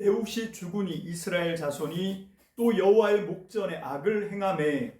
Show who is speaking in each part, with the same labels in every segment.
Speaker 1: 에웃이 죽으니 이스라엘 자손이 또 여호와의 목전에 악을 행하매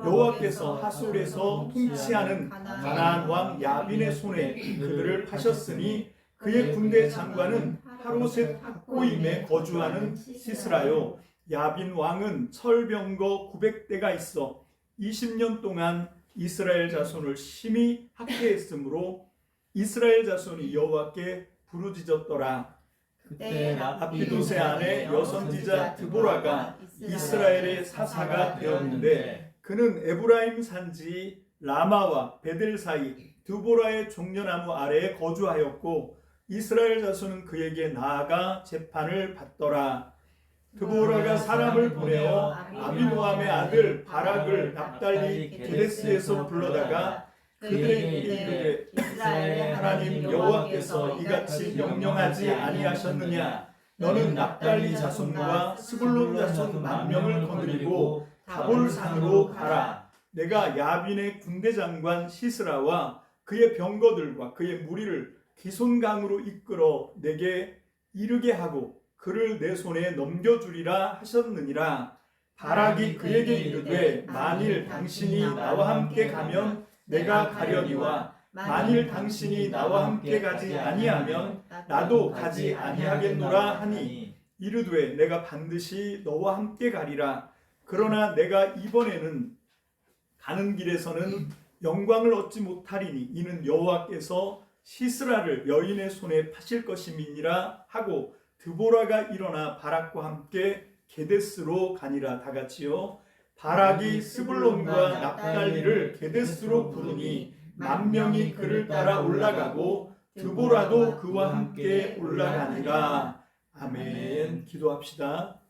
Speaker 1: 여호와께서 하솔에서 통치하는 가나안 왕 야빈의 손에 그들을 파셨으니 그의 군대 장관은 하로셋 학고임에 거주하는 시스라요. 야빈 왕은 철병거 900대가 있어 20년 동안 이스라엘 자손을 심히 학대했으므로 이스라엘 자손이 여호와께 부르짖었더라.
Speaker 2: 그때
Speaker 1: 아피도세 아내 여선지자 드보라가 이스라엘의 사사가 되었는데 그는 에브라임 산지 라마와 베델 사이 드보라의 종려나무 아래에 거주하였고 이스라엘 자손은 그에게 나아가 재판을 받더라. 드보라가 사람을 보내어 아비노함의 아들 바락을 납달리 게데스에서 불러다가 그들에게 이르되 이스라엘의 하나님 여호와께서 이같이 명령하지 아니하셨느냐? 너는 납달리 자손과 스불론 자손 10,000명을 거느리고 다볼산으로 가라. 내가 야빈의 군대 장관 시스라와 그의 병거들과 그의 무리를 기손강으로 이끌어 내게 이르게 하고 그를 내 손에 넘겨주리라 하셨느니라. 바락이 그에게 이르되 만일 당신이 나와 함께 가면 내가 가려니와 만일 당신이 나와 함께 가지 아니하면 나도 가지 아니하겠노라 하니 이르되 내가 반드시 너와 함께 가리라. 그러나 내가 이번에는 가는 길에서는 영광을 얻지 못하리니 이는 여호와께서 시스라를 여인의 손에 파실 것임이니라 하고 드보라가 일어나 바락과 함께 게데스로 가니라. 다 같이요. 바락이 스불론과 납달리를 게데스로 부르니 10,000명이 그를 따라 올라가고 드보라도 그와 함께 올라가니라. 아멘. 기도합시다.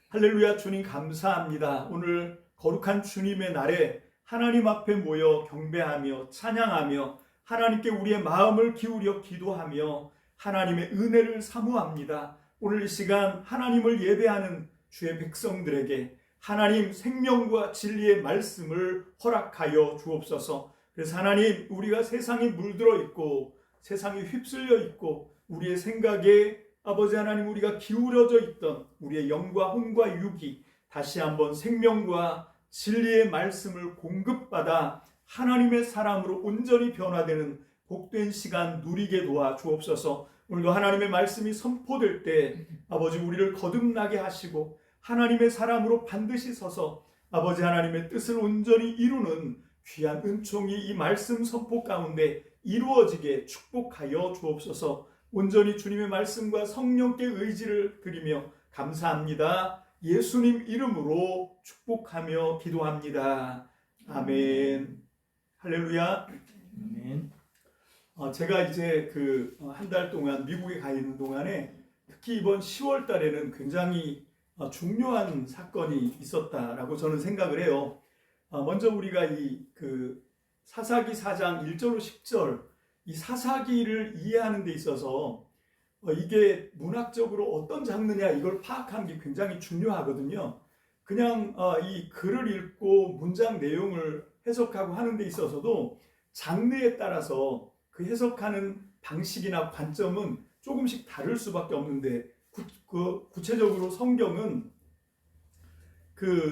Speaker 1: 할렐루야. 주님 감사합니다. 오늘 거룩한 주님의 날에 하나님 앞에 모여 경배하며 찬양하며 하나님께 우리의 마음을 기울여 기도하며 하나님의 은혜를 사모합니다. 오늘 이 시간 하나님을 예배하는 주의 백성들에게 하나님 생명과 진리의 말씀을 허락하여 주옵소서. 그래서 하나님, 우리가 세상에 물들어 있고 세상에 휩쓸려 있고 우리의 생각에 아버지 하나님 우리가 기울어져 있던 우리의 영과 혼과 육이 다시 한번 생명과 진리의 말씀을 공급받아 하나님의 사람으로 온전히 변화되는 복된 시간 누리게 도와 주옵소서. 오늘도 하나님의 말씀이 선포될 때 아버지 우리를 거듭나게 하시고 하나님의 사람으로 반드시 서서 아버지 하나님의 뜻을 온전히 이루는 귀한 은총이 이 말씀 선포 가운데 이루어지게 축복하여 주옵소서. 온전히 주님의 말씀과 성령께 의지를 드리며 감사합니다. 예수님 이름으로 축복하며 기도합니다. 아멘. 할렐루야.
Speaker 2: 아멘.
Speaker 1: 제가 이제 한 달 동안 미국에 가 있는 동안에 특히 이번 10월 달에는 굉장히 중요한 사건이 있었다라고 저는 생각을 해요. 먼저 우리가 이 사사기 4장 1절로 10절 이 사사기를 이해하는 데 있어서 이게 문학적으로 어떤 장르냐 이걸 파악하는 게 굉장히 중요하거든요. 그냥 이 글을 읽고 문장 내용을 해석하고 하는 데 있어서도 장르에 따라서 그 해석하는 방식이나 관점은 조금씩 다를 수밖에 없는데 구체적으로 성경은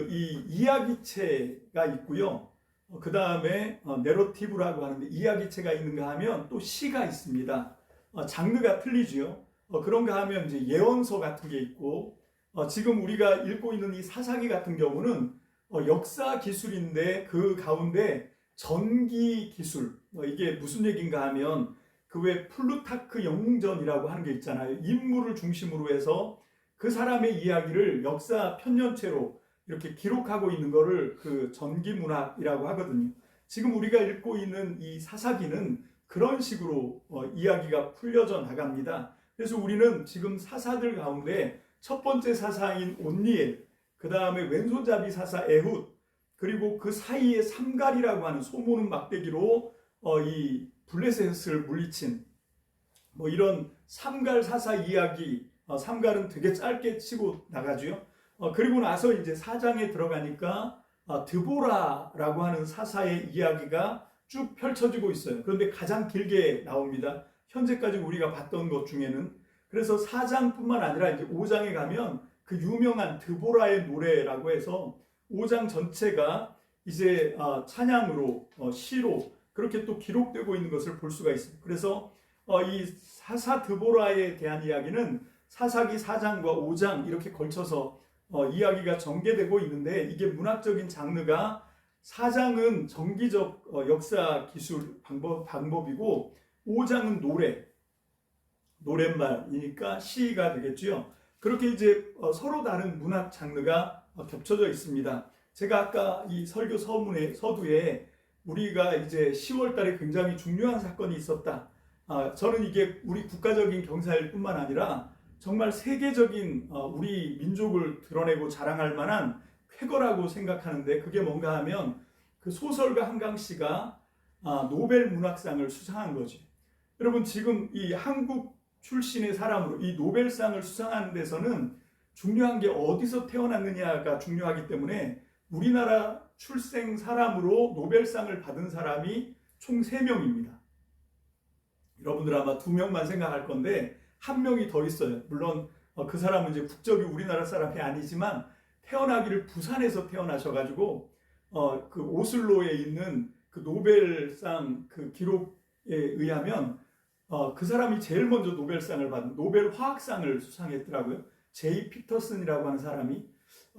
Speaker 1: 이 이야기체가 있고요. 그 다음에 내러티브라고 하는데 이야기체가 있는가 하면 또 시가 있습니다. 장르가 틀리지요. 그런가 하면 이제 예언서 같은 게 있고 지금 우리가 읽고 있는 이 사사기 같은 경우는 역사 기술인데 그 가운데 전기 기술 이게 무슨 얘기인가 하면 그 외 플루타크 영웅전이라고 하는 게 있잖아요. 인물을 중심으로 해서 그 사람의 이야기를 역사 편년체로 이렇게 기록하고 있는 거를 전기문학이라고 하거든요. 지금 우리가 읽고 있는 이 사사기는 그런 식으로 이야기가 풀려져 나갑니다. 그래서 우리는 지금 사사들 가운데 첫 번째 사사인 온니엘, 그 다음에 왼손잡이 사사 에훗, 그리고 그 사이에 삼갈이라고 하는 소모는 막대기로 이 블레셋을 물리친 이런 삼갈 사사 이야기, 삼갈은 되게 짧게 치고 나가죠. 그리고 나서 이제 4장에 들어가니까 드보라라고 하는 사사의 이야기가 쭉 펼쳐지고 있어요. 그런데 가장 길게 나옵니다. 현재까지 우리가 봤던 것 중에는. 그래서 4장뿐만 아니라 이제 5장에 가면 그 유명한 드보라의 노래라고 해서 5장 전체가 이제 찬양으로 시로 그렇게 또 기록되고 있는 것을 볼 수가 있습니다. 그래서 이 사사 드보라에 대한 이야기는 사사기 4장과 5장 이렇게 걸쳐서 이야기가 전개되고 있는데, 이게 문학적인 장르가 4장은 정기적 역사 기술 방법이고 5장은 노랫말이니까 시가 되겠죠. 그렇게 이제 서로 다른 문학 장르가 겹쳐져 있습니다. 제가 아까 이 설교 서두에 우리가 이제 10월 달에 굉장히 중요한 사건이 있었다. 저는 이게 우리 국가적인 경사일 뿐만 아니라 정말 세계적인 우리 민족을 드러내고 자랑할 만한 쾌거라고 생각하는데, 그게 뭔가 하면 그 소설가 한강 씨가 노벨 문학상을 수상한 거지. 여러분, 지금 이 한국 출신의 사람으로 이 노벨상을 수상하는 데서는 중요한 게 어디서 태어났느냐가 중요하기 때문에 우리나라 출생 사람으로 노벨상을 받은 사람이 총 3명입니다. 여러분들 아마 2명만 생각할 건데 1명이 더 있어요. 물론 그 사람은 이제 국적이 우리나라 사람이 아니지만 태어나기를 부산에서 태어나셔가지고 그 오슬로에 있는 그 노벨상 그 기록에 의하면 그 사람이 제일 먼저 노벨상을 받은 노벨 화학상을 수상했더라고요. 제이 피터슨이라고 하는 사람이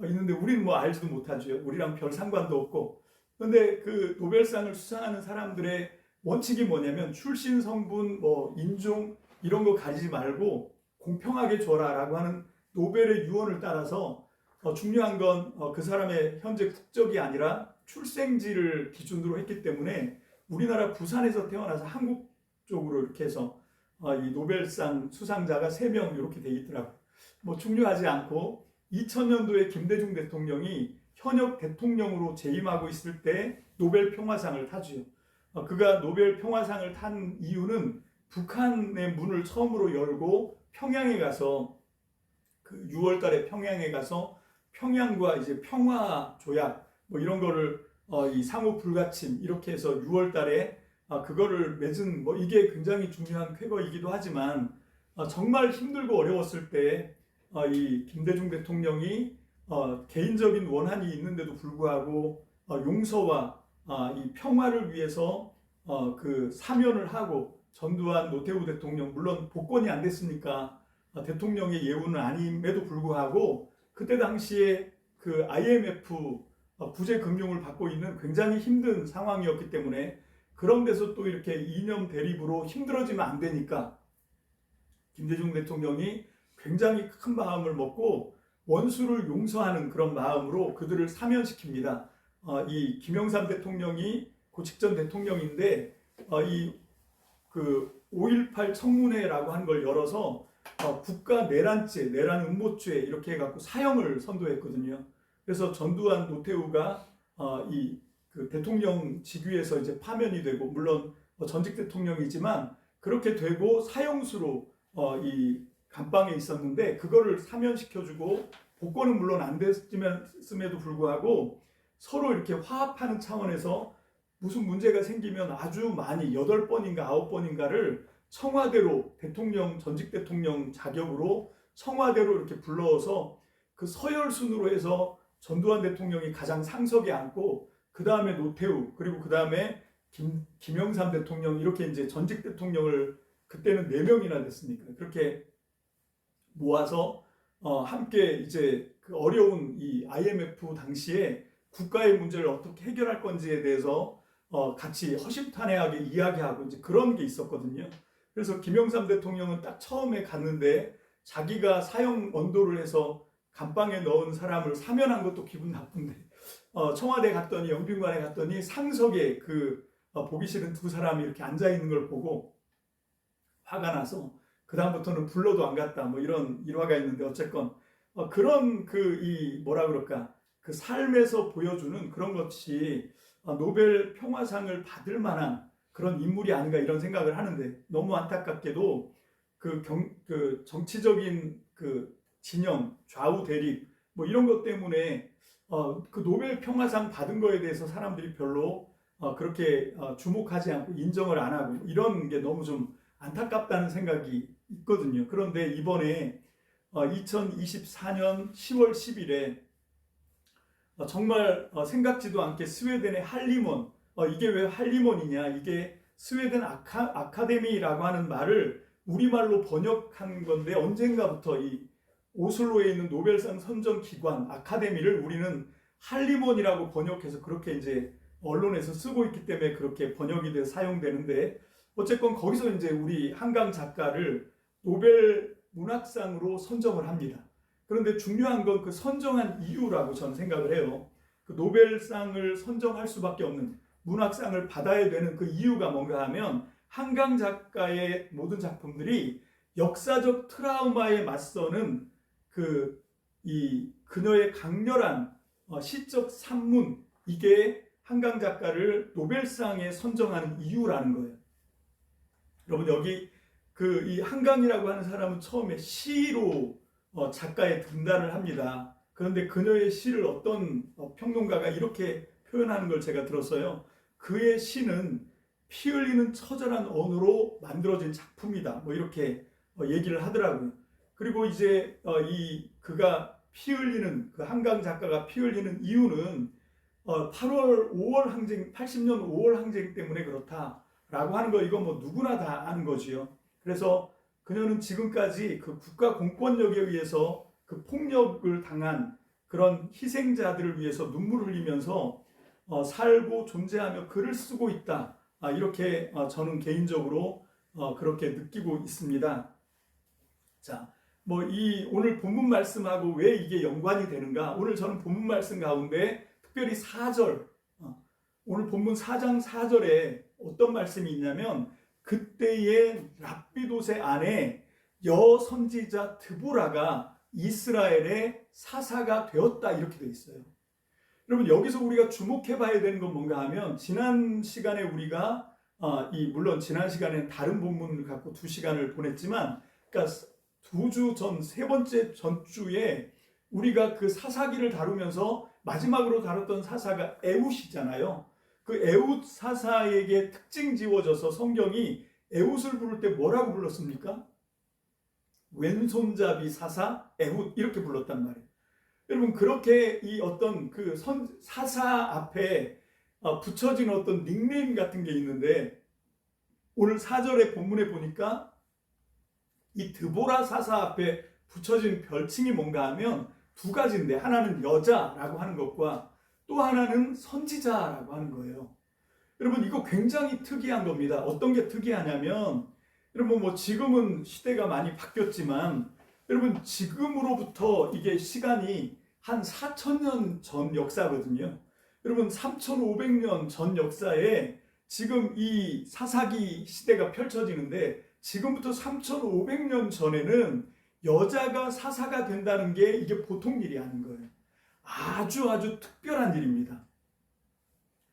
Speaker 1: 있는데 우리는 뭐 알지도 못하죠. 우리랑 별 상관도 없고. 그런데 그 노벨상을 수상하는 사람들의 원칙이 뭐냐면 출신, 성분, 뭐 인종 이런 거 가리지 말고 공평하게 줘라라고 하는 노벨의 유언을 따라서 중요한 건 그 사람의 현재 국적이 아니라 출생지를 기준으로 했기 때문에 우리나라 부산에서 태어나서 한국 쪽으로 이렇게 해서 이 노벨상 수상자가 3명 이렇게 돼 있더라고요. 뭐 중요하지 않고 2000년도에 김대중 대통령이 현역 대통령으로 재임하고 있을 때 노벨 평화상을 타죠. 그가 노벨 평화상을 탄 이유는 북한의 문을 처음으로 열고 평양에 가서 그 6월 달에 평양에 가서 평양과 이제 평화 조약 뭐 이런 거를 이 상호 불가침 이렇게 해서 6월 달에 그거를 맺은 뭐 이게 굉장히 중요한 쾌거이기도 하지만 정말 힘들고 어려웠을 때 이 김대중 대통령이 개인적인 원한이 있는데도 불구하고 용서와 이 평화를 위해서 그 사면을 하고 전두환 노태우 대통령 물론 복권이 안 됐으니까 대통령의 예우는 아님에도 불구하고 그때 당시에 그 IMF 부재 금융을 받고 있는 굉장히 힘든 상황이었기 때문에 그런 데서 또 이렇게 이념 대립으로 힘들어지면 안 되니까 김대중 대통령이 굉장히 큰 마음을 먹고 원수를 용서하는 그런 마음으로 그들을 사면시킵니다. 이 김영삼 대통령이 그 직전 대통령인데 이 그 5.18 청문회라고 한 걸 열어서 국가 내란죄, 내란 음모죄 이렇게 해갖고 사형을 선도했거든요. 그래서 전두환 노태우가 이 그 대통령 직위에서 이제 파면이 되고 물론 전직 대통령이지만 그렇게 되고 사형수로 이 감방에 있었는데 그거를 사면시켜주고 복권은 물론 안 됐음에도 불구하고 서로 이렇게 화합하는 차원에서 무슨 문제가 생기면 아주 많이 8번인가 9번인가를 청와대로 대통령 전직 대통령 자격으로 청와대로 이렇게 불러서 그 서열순으로 해서 전두환 대통령이 가장 상석에 앉고 그 다음에 노태우 그리고 그 다음에 김영삼 대통령 이렇게 이제 전직 대통령을 그때는 4명이나 됐으니까 그렇게 모아서 함께 이제 그 어려운 이 IMF 당시에 국가의 문제를 어떻게 해결할 건지에 대해서 같이 허심탄회하게 이야기하고 이제 그런 게 있었거든요. 그래서 김영삼 대통령은 딱 처음에 갔는데 자기가 사형 언도를 해서 감방에 넣은 사람을 사면한 것도 기분 나쁜데 청와대 갔더니 영빈관에 갔더니 상석에 그 보기 싫은 2사람이 이렇게 앉아 있는 걸 보고 화가 나서 그 다음부터는 불러도 안 갔다 뭐 이런 일화가 있는데 어쨌건 그런 그 이 뭐라 그럴까 그 삶에서 보여주는 그런 것이 노벨 평화상을 받을 만한 그런 인물이 아닌가 이런 생각을 하는데 너무 안타깝게도 그 정치적인 그 진영 좌우 대립 뭐 이런 것 때문에 그 노벨 평화상 받은 거에 대해서 사람들이 별로 그렇게 주목하지 않고 인정을 안 하고 이런 게 너무 좀 안타깝다는 생각이 있거든요. 그런데 이번에 2024년 10월 10일에 정말 생각지도 않게 스웨덴의 할리몬, 이게 왜 할리몬이냐, 이게 스웨덴 아카데미라고 하는 말을 우리말로 번역한 건데, 언젠가부터 이 오슬로에 있는 노벨상 선정 기관 아카데미를 우리는 할리몬이라고 번역해서 그렇게 이제 언론에서 쓰고 있기 때문에 그렇게 번역이 돼서 사용되는데, 어쨌건 거기서 이제 우리 한강 작가를 노벨 문학상으로 선정을 합니다. 그런데 중요한 건 그 선정한 이유라고 저는 생각을 해요. 그 노벨상을 선정할 수밖에 없는, 문학상을 받아야 되는 그 이유가 뭔가 하면, 한강 작가의 모든 작품들이 역사적 트라우마에 맞서는 그녀의 강렬한 시적 산문, 이게 한강 작가를 노벨상에 선정하는 이유라는 거예요. 여러분, 여기 이 한강이라고 하는 사람은 처음에 시로 작가에 등단을 합니다. 그런데 그녀의 시를 어떤 평론가가 이렇게 표현하는 걸 제가 들었어요. 그의 시는 피 흘리는 처절한 언어로 만들어진 작품이다, 뭐 이렇게 얘기를 하더라고요. 그리고 이제 그가 피 흘리는, 그 한강 작가가 피 흘리는 이유는 5월 항쟁, 80년 5월 항쟁 때문에 그렇다라고 하는 거, 이건 뭐 누구나 다 아는 거지요. 그래서 그녀는 지금까지 그 국가 공권력에 의해서 그 폭력을 당한 그런 희생자들을 위해서 눈물을 흘리면서 살고 존재하며 글을 쓰고 있다, 이렇게 저는 개인적으로 그렇게 느끼고 있습니다. 자, 뭐 오늘 본문 말씀하고 왜 이게 연관이 되는가? 오늘 저는 본문 말씀 가운데 특별히 4절, 오늘 본문 4장 4절에 어떤 말씀이 있냐면, 그때의 랍비돗의 아내 여선지자 드보라가 이스라엘의 사사가 되었다, 이렇게 되어 있어요. 여러분, 여기서 우리가 주목해 봐야 되는 건 뭔가 하면, 지난 시간에 우리가 물론 지난 시간에는 다른 본문을 갖고 2시간을 보냈지만, 그러니까 2주 전, 세 번째 전주에 우리가 그 사사기를 다루면서 마지막으로 다뤘던 사사가 에훗이잖아요. 그 에훗 사사에게 특징 지워져서 성경이 에훗을 부를 때 뭐라고 불렀습니까? 왼손잡이 사사 에훗, 이렇게 불렀단 말이에요. 여러분, 그렇게 이 어떤 그 사사 앞에 붙여진 어떤 닉네임 같은 게 있는데, 오늘 4절의 본문에 보니까 이 드보라 사사 앞에 붙여진 별칭이 뭔가 하면 2가지인데, 하나는 여자라고 하는 것과 또 하나는 선지자라고 하는 거예요. 여러분, 이거 굉장히 특이한 겁니다. 어떤 게 특이하냐면, 여러분, 뭐 지금은 시대가 많이 바뀌었지만, 여러분, 지금으로부터 이게 시간이 한 4,000년 전 역사거든요. 여러분, 3,500년 전 역사에 지금 이 사사기 시대가 펼쳐지는데, 지금부터 3,500년 전에는 여자가 사사가 된다는 게 이게 보통 일이 아닌 거예요. 아주 특별한 일입니다.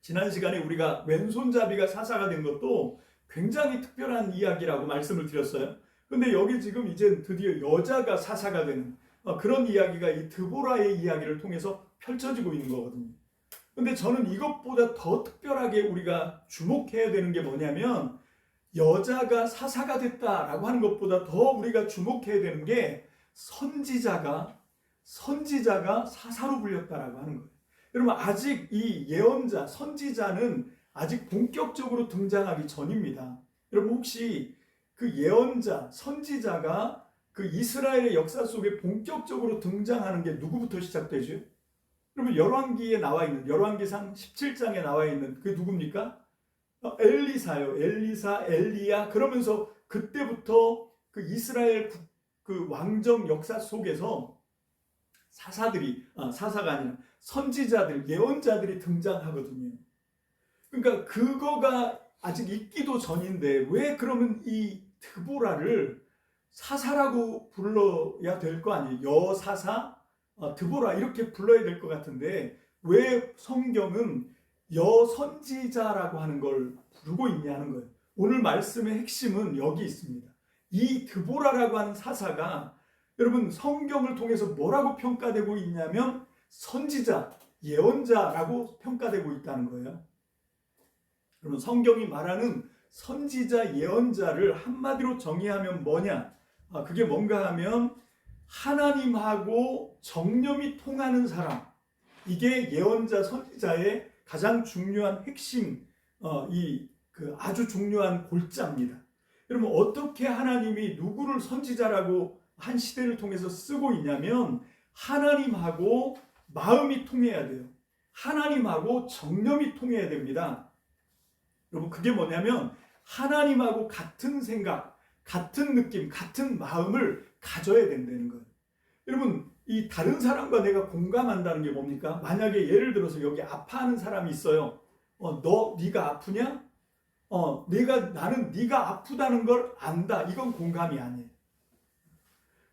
Speaker 1: 지난 시간에 우리가 왼손잡이가 사사가 된 것도 굉장히 특별한 이야기라고 말씀을 드렸어요. 근데 여기 지금 이제 드디어 여자가 사사가 되는 그런 이야기가 이 드보라의 이야기를 통해서 펼쳐지고 있는 거거든요. 근데 저는 이것보다 더 특별하게 우리가 주목해야 되는 게 뭐냐면, 여자가 사사가 됐다라고 하는 것보다 더 우리가 주목해야 되는 게 선지자가 사사로 불렸다라고 하는 거예요. 여러분, 아직 이 예언자, 선지자는 아직 본격적으로 등장하기 전입니다. 여러분, 혹시 그 예언자, 선지자가 그 이스라엘의 역사 속에 본격적으로 등장하는 게 누구부터 시작되죠? 여러분, 열왕기에 나와 있는, 열왕기상 17장에 나와 있는 그 누굽니까? 엘리사요. 엘리사, 엘리야. 그러면서 그때부터 그 이스라엘 그 왕정 역사 속에서 사사가 아니라 선지자들, 예언자들이 등장하거든요. 그러니까 그거가 아직 있기도 전인데, 왜 그러면 이 드보라를 사사라고 불러야 될 거 아니에요? 여사사, 드보라, 이렇게 불러야 될 것 같은데, 왜 성경은 여선지자라고 하는 걸 부르고 있냐는 거예요. 오늘 말씀의 핵심은 여기 있습니다. 이 드보라라고 하는 사사가 여러분, 성경을 통해서 뭐라고 평가되고 있냐면 선지자, 예언자라고 평가되고 있다는 거예요. 여러분, 성경이 말하는 선지자, 예언자를 한마디로 정의하면 뭐냐? 그게 뭔가 하면 하나님하고 정념이 통하는 사람. 이게 예언자 선지자의 가장 중요한 핵심, 아주 중요한 골자입니다. 여러분, 어떻게 하나님이 누구를 선지자라고 한 시대를 통해서 쓰고 있냐면 하나님하고 마음이 통해야 돼요. 하나님하고 정념이 통해야 됩니다. 여러분, 그게 뭐냐면 하나님하고 같은 생각, 같은 느낌, 같은 마음을 가져야 된다는 거예요. 여러분, 이 다른 사람과 내가 공감한다는 게 뭡니까? 만약에 예를 들어서 여기 아파하는 사람이 있어요. 네가 아프냐? 나는 네가 아프다는 걸 안다. 이건 공감이 아니에요.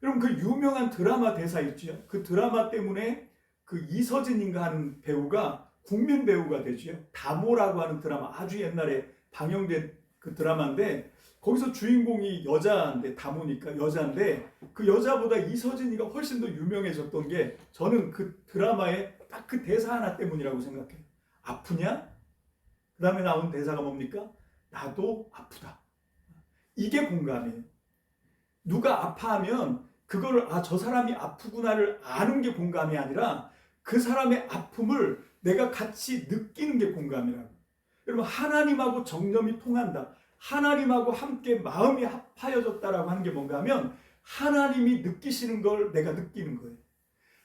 Speaker 1: 여러분, 그 유명한 드라마 대사 있죠. 그 드라마 때문에 그 이서진인가 하는 배우가 국민 배우가 되죠. 다모라고 하는 드라마, 아주 옛날에 방영된 그 드라마인데 거기서 주인공이 여자인데, 다모니까 여자인데 그 여자보다 이서진이가 훨씬 더 유명해졌던 게 저는 그 드라마의 딱 그 대사 하나 때문이라고 생각해요. 아프냐? 그 다음에 나온 대사가 뭡니까? 나도 아프다. 이게 공감이에요. 누가 아파하면 그거를 저 사람이 아프구나를 아는 게 공감이 아니라 그 사람의 아픔을 내가 같이 느끼는 게 공감이라고. 여러분, 하나님하고 정념이 통한다. 하나님하고 함께 마음이 합하여졌다라고 하는 게 뭔가 하면 하나님이 느끼시는 걸 내가 느끼는 거예요.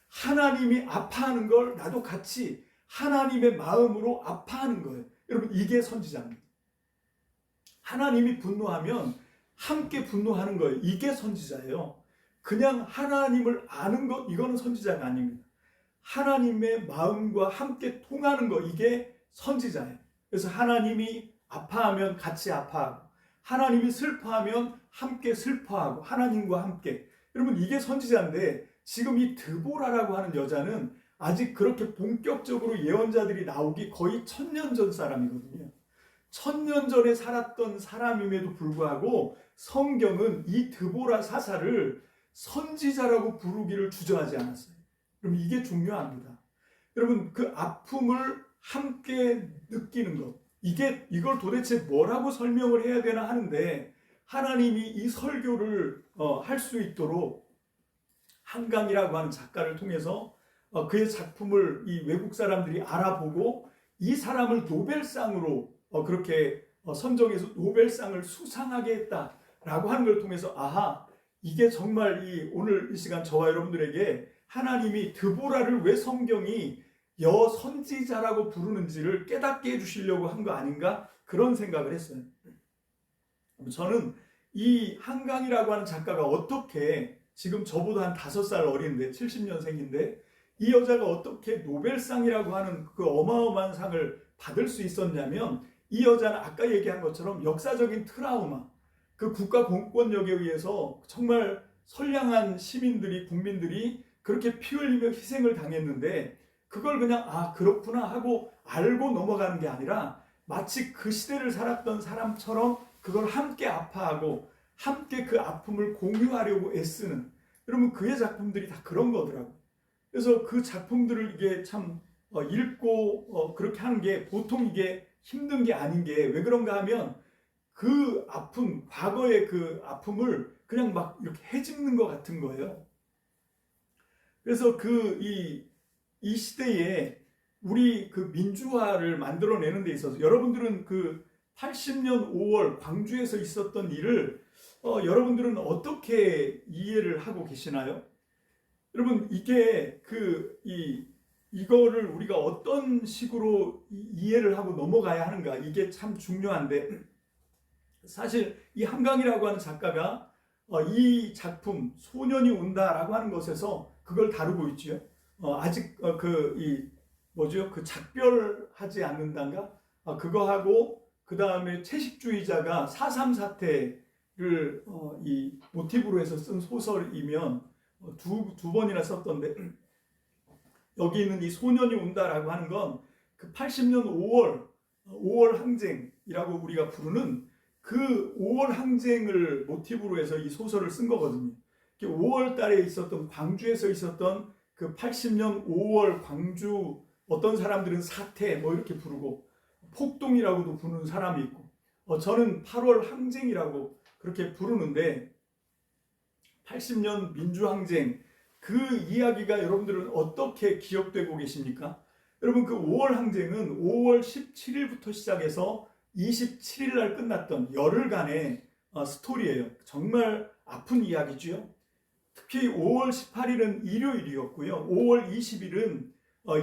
Speaker 1: 하나님이 아파하는 걸 나도 같이 하나님의 마음으로 아파하는 거예요. 여러분, 이게 선지자입니다. 하나님이 분노하면 함께 분노하는 거예요. 이게 선지자예요. 그냥 하나님을 아는 것, 이거는 선지자가 아닙니다. 하나님의 마음과 함께 통하는 것, 이게 선지자예요. 그래서 하나님이 아파하면 같이 아파하고, 하나님이 슬퍼하면 함께 슬퍼하고, 하나님과 함께. 여러분, 이게 선지자인데 지금 이 드보라라고 하는 여자는 아직 그렇게 본격적으로 예언자들이 나오기 거의 1000년 전 사람이거든요. 1000년 전에 살았던 사람임에도 불구하고 성경은 이 드보라 사사를 선지자라고 부르기를 주저하지 않았어요. 그럼 이게 중요합니다. 여러분, 그 아픔을 함께 느끼는 것, 이걸 도대체 뭐라고 설명을 해야 되나 하는데 하나님이 이 설교를 할 수 있도록 한강이라고 하는 작가를 통해서 그의 작품을 이 외국 사람들이 알아보고 이 사람을 노벨상으로 그렇게 선정해서 노벨상을 수상하게 했다라고 하는 걸 통해서 이게 정말 오늘 이 시간 저와 여러분들에게 하나님이 드보라를 왜 성경이 여선지자라고 부르는지를 깨닫게 해주시려고 한 거 아닌가, 그런 생각을 했어요. 저는 이 한강이라고 하는 작가가 어떻게, 지금 저보다 한 5살 어린데 70년생인데 이 여자가 어떻게 노벨상이라고 하는 그 어마어마한 상을 받을 수 있었냐면, 이 여자는 아까 얘기한 것처럼 역사적인 트라우마, 그 국가 공권력에 의해서 정말 선량한 시민들이, 국민들이 그렇게 피 흘리며 희생을 당했는데 그걸 그냥 그렇구나 하고 알고 넘어가는 게 아니라 마치 그 시대를 살았던 사람처럼 그걸 함께 아파하고 함께 그 아픔을 공유하려고 애쓰는, 여러분, 그의 작품들이 다 그런 거더라고요. 그래서 그 작품들을 이게 참 읽고 그렇게 하는 게 보통 이게 힘든 게 아닌 게 왜 그런가 하면 그 아픔, 과거의 그 아픔을 그냥 막 이렇게 헤집는 것 같은 거예요. 그래서 이 시대에 우리 그 민주화를 만들어내는 데 있어서 여러분들은 그 80년 5월 광주에서 있었던 일을 여러분들은 어떻게 이해를 하고 계시나요? 여러분, 이게 이거를 우리가 어떤 식으로 이해를 하고 넘어가야 하는가, 이게 참 중요한데, 사실 이 한강이라고 하는 작가가 이 작품 소년이 온다라고 하는 것에서 그걸 다루고 있죠. 아직 그 작별하지 않는단가, 그거 하고 그 다음에 채식주의자가 4.3 사태를 이 모티브로 해서 쓴 소설이면 두 번이나 썼던데, 여기 있는 이 소년이 온다라고 하는 건 그 80년 5월 항쟁이라고 우리가 부르는 그 5월 항쟁을 모티브로 해서 이 소설을 쓴 거거든요. 5월 달에 있었던, 광주에서 있었던 그 80년 5월 광주, 어떤 사람들은 사태 이렇게 부르고 폭동이라고도 부르는 사람이 있고, 저는 8월 항쟁이라고 그렇게 부르는데, 80년 민주항쟁 그 이야기가 여러분들은 어떻게 기억되고 계십니까? 여러분 그 5월 항쟁은 5월 17일부터 시작해서 27일 날 끝났던 열흘간의 스토리예요. 정말 아픈 이야기죠. 특히 5월 18일은 일요일이었고요. 5월 20일은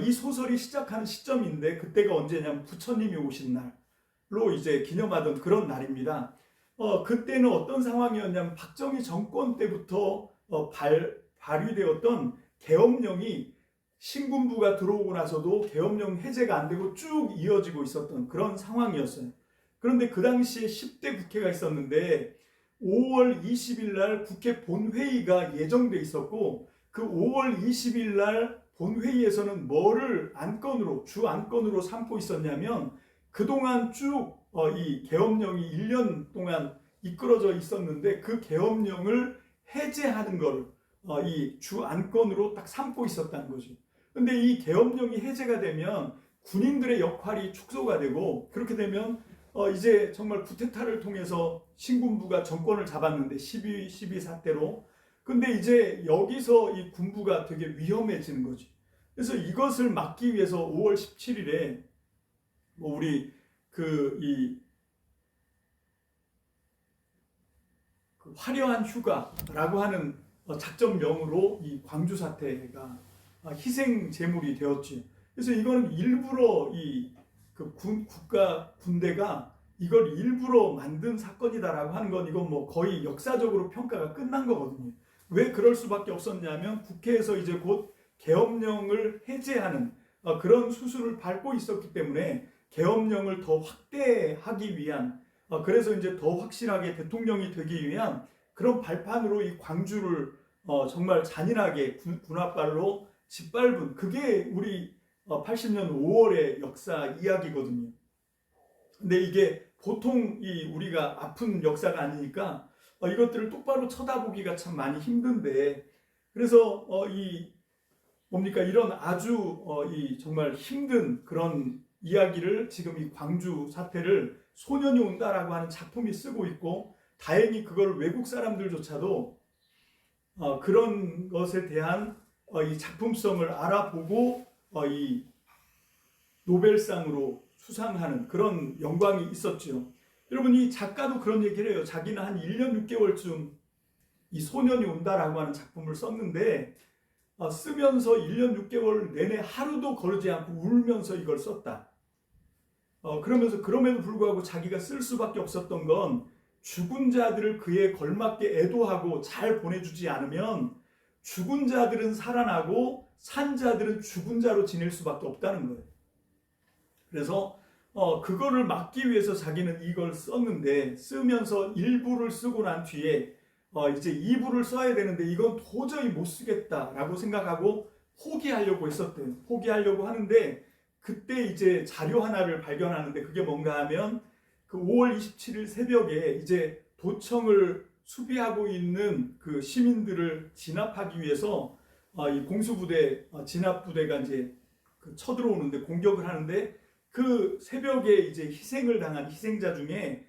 Speaker 1: 이 소설이 시작하는 시점인데 그때가 언제냐면 부처님이 오신 날로 이제 기념하던 그런 날입니다. 그때는 어떤 상황이었냐면 박정희 정권 때부터 발휘되었던 계엄령이 신군부가 들어오고 나서도 계엄령 해제가 안 되고 쭉 이어지고 있었던 그런 상황이었어요. 그런데 그 당시에 10대 국회가 있었는데 5월 20일 날 국회 본회의가 예정돼 있었고 그 5월 20일 날 본회의에서는 뭐를 주 안건으로 삼고 있었냐면 그동안 쭉 이 계엄령이 1년 동안 이끌어져 있었는데 그 계엄령을 해제하는 것을 이 주 안건으로 딱 삼고 있었다는 거죠. 근데 이 계엄령이 해제가 되면 군인들의 역할이 축소가 되고 그렇게 되면 이제 정말 쿠데타를 통해서 신군부가 정권을 잡았는데 12 사태로. 근데 이제 여기서 이 군부가 되게 위험해지는 거지. 그래서 이것을 막기 위해서 5월 17일에 우리 그 화려한 휴가라고 하는 작전명으로 이 광주 사태가 희생 제물이 되었지. 그래서 이거는 일부러 그 국가 군대가 이걸 일부러 만든 사건이다라고 하는 건 이건 뭐 거의 역사적으로 평가가 끝난 거거든요. 왜 그럴 수밖에 없었냐면 국회에서 이제 곧 계엄령을 해제하는 그런 수순을 밟고 있었기 때문에 계엄령을 더 확대하기 위한 그래서 이제 더 확실하게 대통령이 되기 위한 그런 발판으로 이 광주를 정말 잔인하게 군홧발로 짓밟은 그게 우리 80년 5월의 역사 이야기거든요. 근데 이게 보통 우리가 아픈 역사가 아니니까 이것들을 똑바로 쳐다보기가 참 많이 힘든데 그래서 이런 아주 정말 힘든 그런 이야기를 지금 이 광주 사태를 소년이 온다라고 하는 작품이 쓰고 있고 다행히 그걸 외국 사람들조차도 그런 것에 대한 이 작품성을 알아보고 이 노벨상으로 수상하는 그런 영광이 있었죠. 여러분 이 작가도 그런 얘기를 해요. 자기는 한 1년 6개월쯤 이 소년이 온다라고 하는 작품을 썼는데 쓰면서 1년 6개월 내내 하루도 거르지 않고 울면서 이걸 썼다. 그럼에도 불구하고 자기가 쓸 수밖에 없었던 건 죽은 자들을 그에 걸맞게 애도하고 잘 보내주지 않으면 죽은 자들은 살아나고 산 자들은 죽은 자로 지낼 수밖에 없다는 거예요. 그래서 그거를 막기 위해서 자기는 이걸 썼는데 쓰면서 일부를 쓰고 난 뒤에 이제 2부를 써야 되는데 이건 도저히 못 쓰겠다라고 생각하고 포기하려고 했었대요. 포기하려고 하는데 그때 이제 자료 하나를 발견하는데 그게 뭔가 하면 그 5월 27일 새벽에 이제 도청을 수비하고 있는 그 시민들을 진압하기 위해서 이 공수부대 진압부대가 이제 쳐들어오는데 공격을 하는데 그 새벽에 이제 희생을 당한 희생자 중에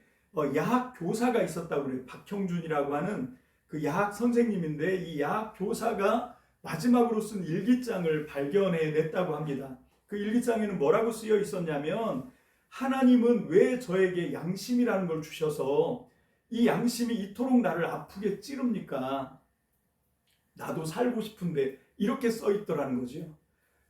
Speaker 1: 야학 교사가 있었다고 그래요. 박형준이라고 하는 그 야학 선생님인데 이 야학 교사가 마지막으로 쓴 일기장을 발견해냈다고 합니다. 그 일기장에는 뭐라고 쓰여 있었냐면 하나님은 왜 저에게 양심이라는 걸 주셔서 이 양심이 이토록 나를 아프게 찌릅니까? 나도 살고 싶은데 이렇게 써 있더라는 거죠.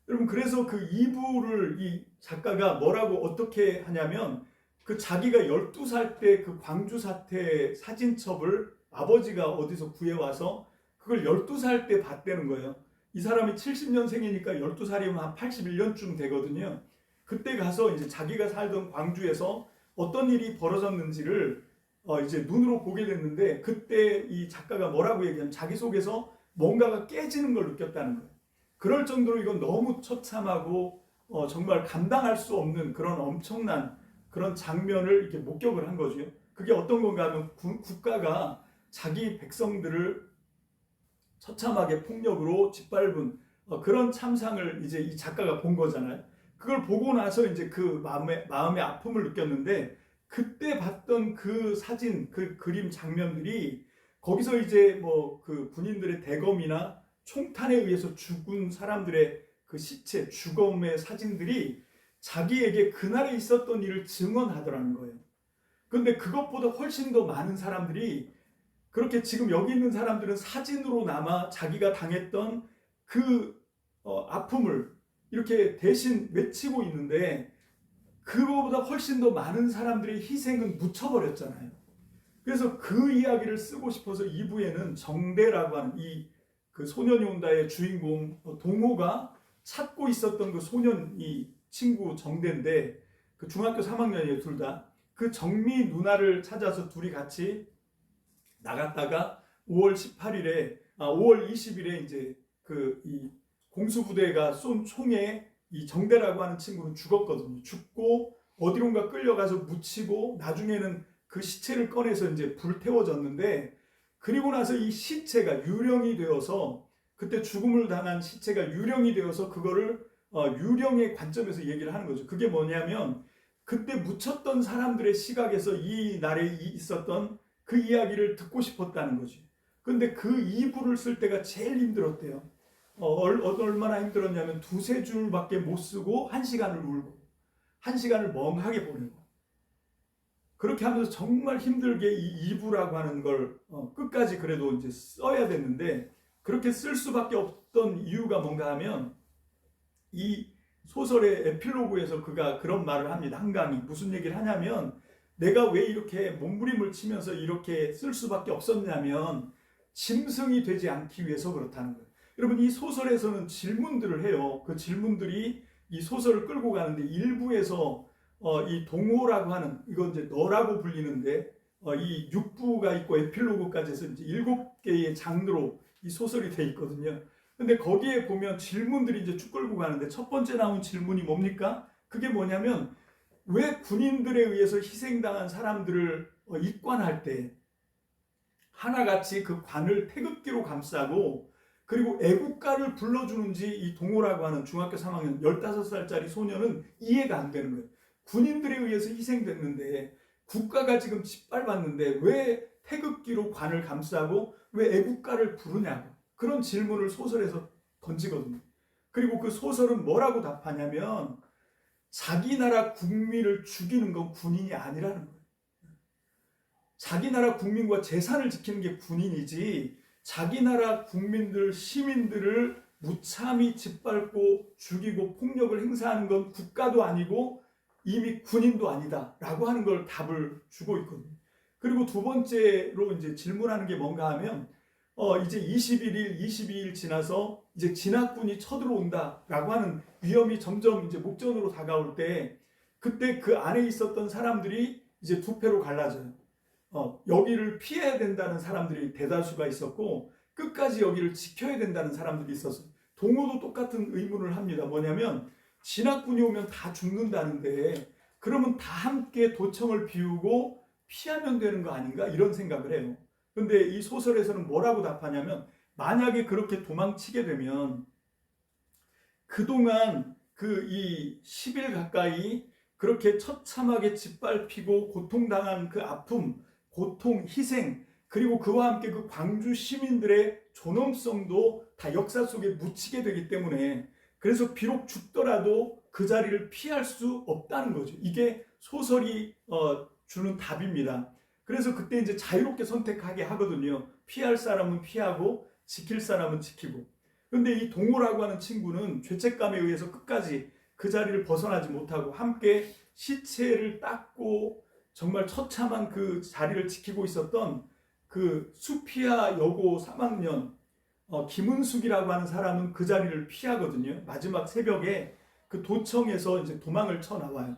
Speaker 1: 여러분 그래서 그 2부를 이 작가가 뭐라고 어떻게 하냐면 그 자기가 12살 때 그 광주 사태 사진첩을 아버지가 어디서 구해와서 그걸 12살 때 봤다는 거예요. 이 사람이 70년생이니까 12살이면 한 81년쯤 되거든요. 그때 가서 이제 자기가 살던 광주에서 어떤 일이 벌어졌는지를 이제 눈으로 보게 됐는데 그때 이 작가가 뭐라고 얘기하면 자기 속에서 뭔가가 깨지는 걸 느꼈다는 거예요. 그럴 정도로 이건 너무 처참하고 정말 감당할 수 없는 그런 엄청난 그런 장면을 이렇게 목격을 한 거죠. 그게 어떤 건가 하면 국가가 자기 백성들을 처참하게 폭력으로 짓밟은 그런 참상을 이제 이 작가가 본 거잖아요. 그걸 보고 나서 이제 그 마음의 아픔을 느꼈는데 그때 봤던 그 사진, 그 그림 장면들이 거기서 이제 뭐 그 군인들의 대검이나 총탄에 의해서 죽은 사람들의 그 시체, 주검의 사진들이 자기에게 그날에 있었던 일을 증언하더라는 거예요. 그런데 그것보다 훨씬 더 많은 사람들이 그렇게 지금 여기 있는 사람들은 사진으로나마 자기가 당했던 그 아픔을 이렇게 대신 외치고 있는데 그거보다 훨씬 더 많은 사람들의 희생은 묻혀버렸잖아요. 그래서 그 이야기를 쓰고 싶어서 2부에는 정대라고 하는 이 그 소년이 온다의 주인공 동호가 찾고 있었던 그 소년이 친구 정대인데 그 중학교 3학년이에요, 둘 다. 그 정미 누나를 찾아서 둘이 같이 나갔다가 5월 20일에 이제 그 이 공수부대가 쏜 총에 이 정대라고 하는 친구는 죽었거든요. 죽고 어디론가 끌려가서 묻히고 나중에는 그 시체를 꺼내서 이제 불태워졌는데 그리고 나서 이 시체가 유령이 되어서 그때 죽음을 당한 시체가 유령이 되어서 그거를 유령의 관점에서 얘기를 하는 거죠. 그게 뭐냐면 그때 묻혔던 사람들의 시각에서 이 날에 있었던 그 이야기를 듣고 싶었다는 거지. 근데 그 2부를 쓸 때가 제일 힘들었대요. 얼마나 힘들었냐면 2-3줄밖에 못 쓰고 1시간을 울고 1시간을 멍하게 보내고 그렇게 하면서 정말 힘들게 이 2부라고 하는 걸 끝까지 그래도 이제 써야 됐는데 그렇게 쓸 수밖에 없던 이유가 뭔가 하면 이 소설의 에필로그에서 그가 그런 말을 합니다. 한강이 무슨 얘기를 하냐면 내가 왜 이렇게 몸부림을 치면서 이렇게 쓸 수밖에 없었냐면 짐승이 되지 않기 위해서 그렇다는 거예요. 여러분 이 소설에서는 질문들을 해요. 그 질문들이 이 소설을 끌고 가는데 일부에서 이 동호라고 하는 이건 이제 너라고 불리는데 이 6부가 있고 에필로그까지 해서 이제 7개의 장르로 이 소설이 돼 있거든요. 근데 거기에 보면 질문들이 이제 쭉 끌고 가는데 첫 번째 나온 질문이 뭡니까? 그게 뭐냐면 왜 군인들에 의해서 희생당한 사람들을 입관할 때 하나같이 그 관을 태극기로 감싸고 그리고 애국가를 불러주는지 이 동호라고 하는 중학교 3학년 15살짜리 소녀는 이해가 안 되는 거예요. 군인들에 의해서 희생됐는데 국가가 지금 짓밟았는데 왜 태극기로 관을 감싸고 왜 애국가를 부르냐고 그런 질문을 소설에서 던지거든요. 그리고 그 소설은 뭐라고 답하냐면 자기 나라 국민을 죽이는 건 군인이 아니라는 거예요. 자기 나라 국민과 재산을 지키는 게 군인이지 자기 나라 국민들, 시민들을 무참히 짓밟고 죽이고 폭력을 행사하는 건 국가도 아니고 이미 군인도 아니다 라고 하는 걸 답을 주고 있거든요. 그리고 두 번째로 이제 질문하는 게 뭔가 하면 이제 21일, 22일 지나서 이제 진학군이 쳐들어온다 라고 하는 위험이 점점 이제 목전으로 다가올 때 그때 그 안에 있었던 사람들이 이제 두 패로 갈라져요. 여기를 피해야 된다는 사람들이 대다수가 있었고 끝까지 여기를 지켜야 된다는 사람들이 있었어요. 동호도 똑같은 의문을 합니다. 뭐냐면 진학군이 오면 다 죽는다는데 그러면 다 함께 도청을 비우고 피하면 되는 거 아닌가 이런 생각을 해요. 근데 이 소설에서는 뭐라고 답하냐면 만약에 그렇게 도망치게 되면 그동안 그 이 10일 가까이 그렇게 처참하게 짓밟히고 고통당한 그 아픔, 고통, 희생 그리고 그와 함께 그 광주 시민들의 존엄성도 다 역사 속에 묻히게 되기 때문에 그래서 비록 죽더라도 그 자리를 피할 수 없다는 거죠. 이게 소설이 주는 답입니다. 그래서 그때 이제 자유롭게 선택하게 하거든요. 피할 사람은 피하고 지킬 사람은 지키고. 그런데 이 동호라고 하는 친구는 죄책감에 의해서 끝까지 그 자리를 벗어나지 못하고 함께 시체를 닦고 정말 처참한 그 자리를 지키고 있었던 그 수피아 여고 3학년 김은숙이라고 하는 사람은 그 자리를 피하거든요. 마지막 새벽에 그 도청에서 이제 도망을 쳐 나와요.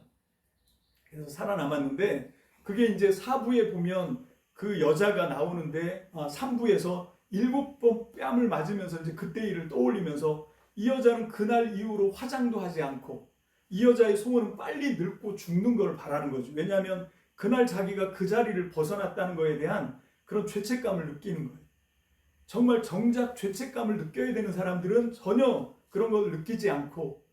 Speaker 1: 그래서 살아남았는데 그게 이제 4부에 보면 그 여자가 나오는데 3부에서 7번 뺨을 맞으면서 이제 그때 일을 떠올리면서 이 여자는 그날 이후로 화장도 하지 않고 이 여자의 소원은 빨리 늙고 죽는 걸 바라는 거죠. 왜냐하면 그날 자기가 그 자리를 벗어났다는 거에 대한 그런 죄책감을 느끼는 거예요. 정말 정작 죄책감을 느껴야 되는 사람들은 전혀 그런 걸 느끼지 않고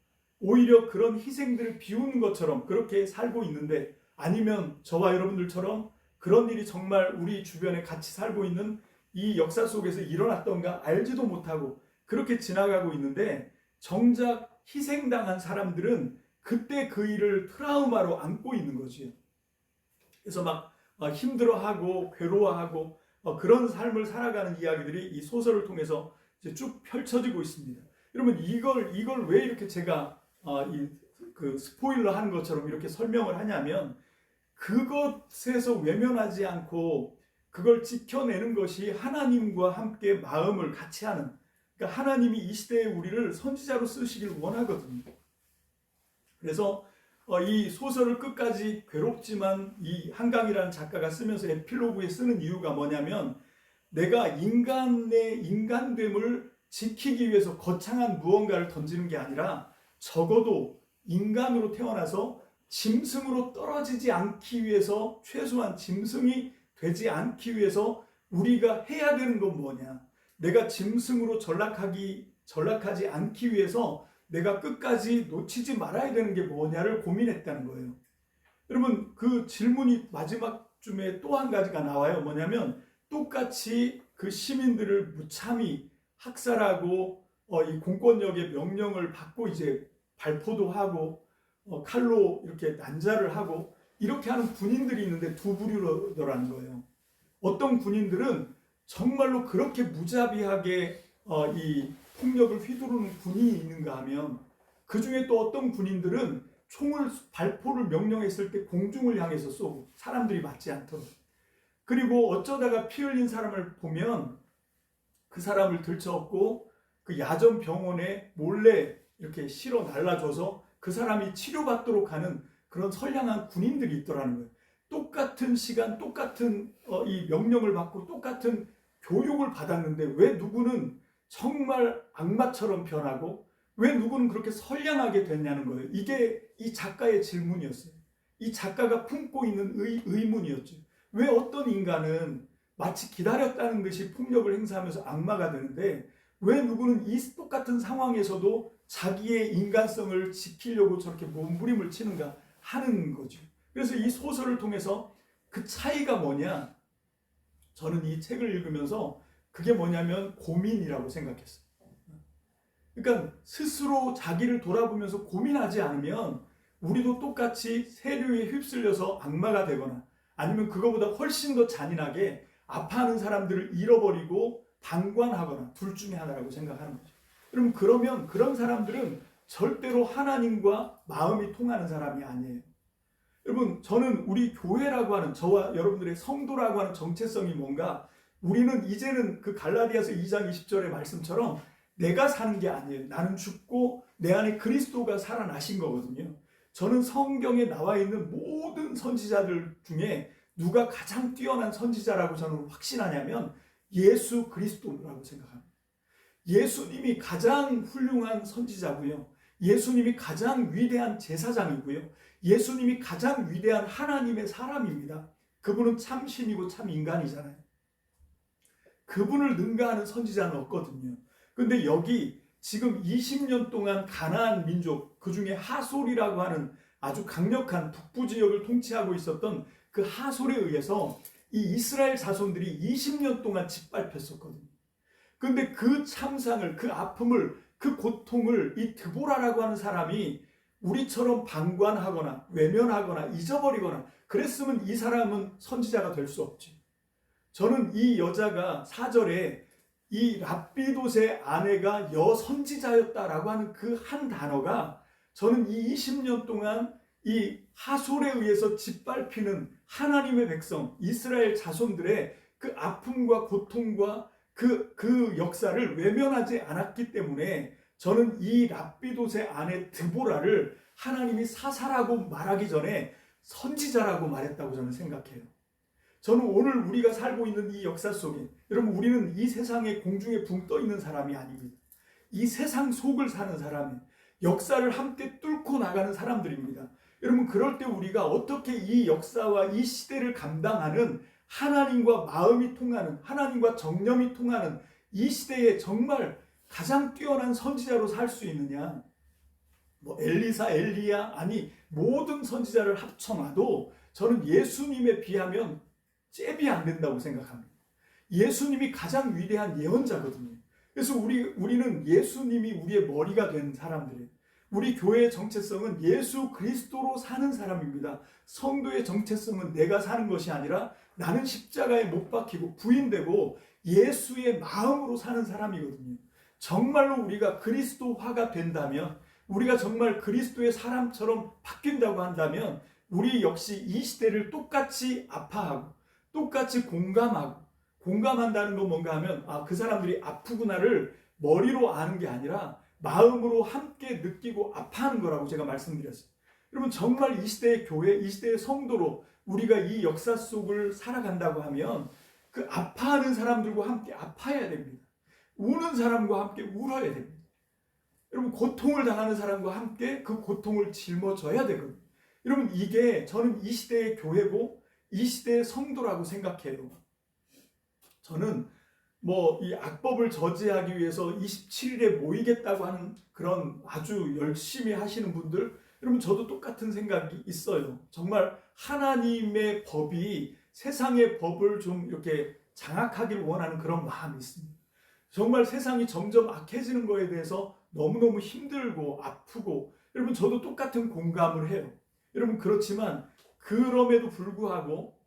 Speaker 1: 오히려 그런 희생들을 비우는 것처럼 그렇게 살고 있는데 아니면 저와 여러분들처럼 그런 일이 정말 우리 주변에 같이 살고 있는 이 역사 속에서 일어났던가 알지도 못하고 그렇게 지나가고 있는데, 정작 희생당한 사람들은 그때 그 일을 트라우마로 안고 있는 거지요. 그래서 막 힘들어하고 괴로워하고 그런 삶을 살아가는 이야기들이 이 소설을 통해서 이제 쭉 펼쳐지고 있습니다. 여러분, 이걸 왜 이렇게 제가 그 스포일러 하는 것처럼 이렇게 설명을 하냐면, 그것에서 외면하지 않고 그걸 지켜내는 것이 하나님과 함께 마음을 같이 하는, 그러니까 하나님이 이 시대에 우리를 선지자로 쓰시길 원하거든요. 그래서 이 소설을 끝까지 괴롭지만 이 한강이라는 작가가 쓰면서 에필로그에 쓰는 이유가 뭐냐면, 내가 인간의 인간됨을 지키기 위해서 거창한 무언가를 던지는 게 아니라 적어도 인간으로 태어나서 짐승으로 떨어지지 않기 위해서, 최소한 짐승이 되지 않기 위해서 우리가 해야 되는 건 뭐냐, 내가 짐승으로 전락하지 않기 위해서 내가 끝까지 놓치지 말아야 되는 게 뭐냐를 고민했다는 거예요. 여러분, 그 질문이 마지막쯤에 또 한 가지가 나와요. 뭐냐면, 똑같이 그 시민들을 무참히 학살하고 이 공권력의 명령을 받고 이제 발포도 하고 칼로 이렇게 난자를 하고 이렇게 하는 군인들이 있는데 두 부류더라는 거예요. 어떤 군인들은 정말로 그렇게 무자비하게 이 폭력을 휘두르는 군인이 있는가 하면, 그 중에 또 어떤 군인들은 발포를 명령했을 때 공중을 향해서 쏘고 사람들이 맞지 않도록, 그리고 어쩌다가 피 흘린 사람을 보면 그 사람을 들쳐업고 그 야전 병원에 몰래 이렇게 실어 날라줘서 그 사람이 치료받도록 하는 그런 선량한 군인들이 있더라는 거예요. 똑같은 시간, 똑같은 이 명령을 받고 똑같은 교육을 받았는데 왜 누구는 정말 악마처럼 변하고 왜 누구는 그렇게 선량하게 됐냐는 거예요. 이게 이 작가의 질문이었어요. 이 작가가 품고 있는 의문이었죠. 왜 어떤 인간은 마치 기다렸다는 듯이 폭력을 행사하면서 악마가 되는데, 왜 누구는 이 똑같은 상황에서도 자기의 인간성을 지키려고 저렇게 몸부림을 치는가 하는 거죠. 그래서 이 소설을 통해서 그 차이가 뭐냐, 저는 이 책을 읽으면서 그게 뭐냐면 고민이라고 생각했어요. 그러니까 스스로 자기를 돌아보면서 고민하지 않으면 우리도 똑같이 세류에 휩쓸려서 악마가 되거나, 아니면 그거보다 훨씬 더 잔인하게 아파하는 사람들을 잃어버리고 방관하거나, 둘 중에 하나라고 생각하는 거죠. 그러면 그런 사람들은 절대로 하나님과 마음이 통하는 사람이 아니에요. 여러분, 저는 우리 교회라고 하는, 저와 여러분들의 성도라고 하는 정체성이 뭔가, 우리는 이제는 그 갈라디아서 2장 20절의 말씀처럼 내가 사는 게 아니에요. 나는 죽고 내 안에 그리스도가 살아나신 거거든요. 저는 성경에 나와 있는 모든 선지자들 중에 누가 가장 뛰어난 선지자라고 저는 확신하냐면 예수 그리스도라고 생각합니다. 예수님이 가장 훌륭한 선지자고요. 예수님이 가장 위대한 제사장이고요. 예수님이 가장 위대한 하나님의 사람입니다. 그분은 참 신이고 참 인간이잖아요. 그분을 능가하는 선지자는 없거든요. 근데 여기 지금 20년 동안 가나안 민족, 그 중에 하솔이라고 하는 아주 강력한 북부 지역을 통치하고 있었던 그 하솔에 의해서 이 이스라엘 자손들이 20년 동안 짓밟혔었거든요. 근데 그 참상을, 그 아픔을, 그 고통을 이 드보라라고 하는 사람이 우리처럼 방관하거나 외면하거나 잊어버리거나 그랬으면 이 사람은 선지자가 될 수 없지. 저는 이 여자가 4절에 이 랍비돗의 아내가 여선지자였다라고 하는 그 한 단어가, 저는 이 20년 동안 이 하솔에 의해서 짓밟히는 하나님의 백성 이스라엘 자손들의 그 아픔과 고통과 그 역사를 외면하지 않았기 때문에, 저는 이 랍비돗의 아내 드보라를 하나님이 사사라고 말하기 전에 선지자라고 말했다고 저는 생각해요. 저는 오늘 우리가 살고 있는 이 역사 속에, 여러분, 우리는 이 세상에 공중에 붕 떠 있는 사람이 아닙니다. 이 세상 속을 사는 사람이, 역사를 함께 뚫고 나가는 사람들입니다. 여러분, 그럴 때 우리가 어떻게 이 역사와 이 시대를 감당하는, 하나님과 마음이 통하는, 하나님과 정념이 통하는 이 시대에 정말 가장 뛰어난 선지자로 살 수 있느냐. 엘리사, 엘리야, 아니 모든 선지자를 합쳐놔도 저는 예수님에 비하면 잽이 안 된다고 생각합니다. 예수님이 가장 위대한 예언자거든요. 그래서 우리는 예수님이 우리의 머리가 된 사람들이에요. 우리 교회의 정체성은 예수 그리스도로 사는 사람입니다. 성도의 정체성은 내가 사는 것이 아니라 나는 십자가에 못 박히고 부인되고 예수의 마음으로 사는 사람이거든요. 정말로 우리가 그리스도화가 된다면, 우리가 정말 그리스도의 사람처럼 바뀐다고 한다면 우리 역시 이 시대를 똑같이 아파하고 똑같이 공감한다는 건 뭔가 하면 그 사람들이 아프구나를 머리로 아는 게 아니라 마음으로 함께 느끼고 아파하는 거라고 제가 말씀드렸어요. 여러분, 정말 이 시대의 교회, 이 시대의 성도로 우리가 이 역사 속을 살아간다고 하면 그 아파하는 사람들과 함께 아파야 됩니다. 우는 사람과 함께 울어야 됩니다. 여러분, 고통을 당하는 사람과 함께 그 고통을 짊어져야 되거든요. 여러분, 이게 저는 이 시대의 교회고 이 시대의 성도라고 생각해요. 저는 이 악법을 저지하기 위해서 27일에 모이겠다고 하는 그런 아주 열심히 하시는 분들, 여러분, 저도 똑같은 생각이 있어요. 정말 하나님의 법이 세상의 법을 좀 이렇게 장악하길 원하는 그런 마음이 있습니다. 정말 세상이 점점 악해지는 거에 대해서 너무너무 힘들고 아프고, 여러분, 저도 똑같은 공감을 해요. 여러분, 그렇지만 그럼에도 불구하고